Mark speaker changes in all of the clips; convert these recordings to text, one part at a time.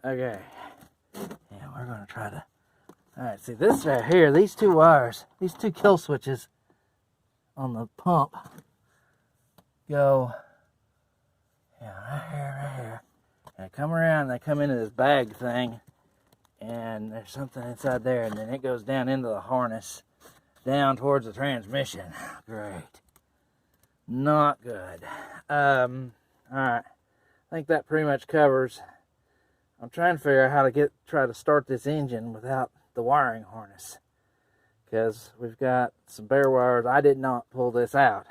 Speaker 1: Okay. Yeah, we're going to try to... Alright, see this right here, these two wires, these two kill switches on the pump go, yeah, right here. And they come around and they come into this bag thing, and there's something inside there, and then it goes down into the harness, down towards the transmission. Great. Not good. Alright, I think that pretty much covers. I'm trying to figure out how to try to start this engine without the wiring harness, because we've got some bare wires. I did not pull this out,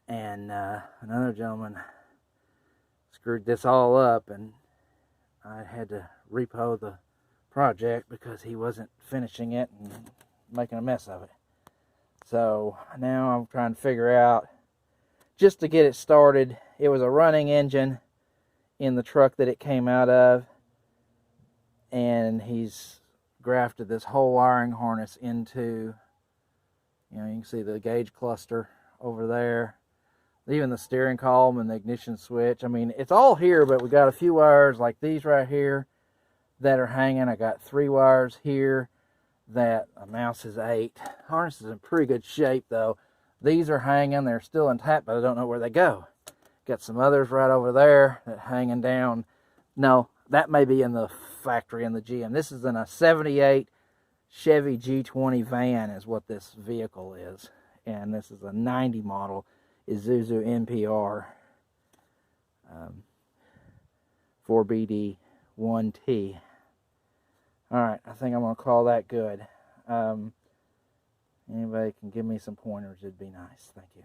Speaker 1: and another gentleman screwed this all up, and I had to repo the project because he wasn't finishing it and making a mess of it. So now I'm trying to figure out, just to get it started. It was a running engine in the truck that it came out of, and he's grafted this whole wiring harness into, you can see the gauge cluster over there, even the steering column and the ignition switch. I mean, it's all here, but we got a few wires like these right here that are hanging. I got 3 wires here that a mouse is 8. Harness is in pretty good shape though. These are hanging, they're still intact, but I don't know where they go. Got some others right over there that hanging down. No, that may be in the factory in the GM. This is in a 78 Chevy G20 van is what this vehicle is. And this is a 90 model Isuzu NPR 4BD1T. Alright, I think I'm going to call that good. Anybody can give me some pointers, it'd be nice. Thank you.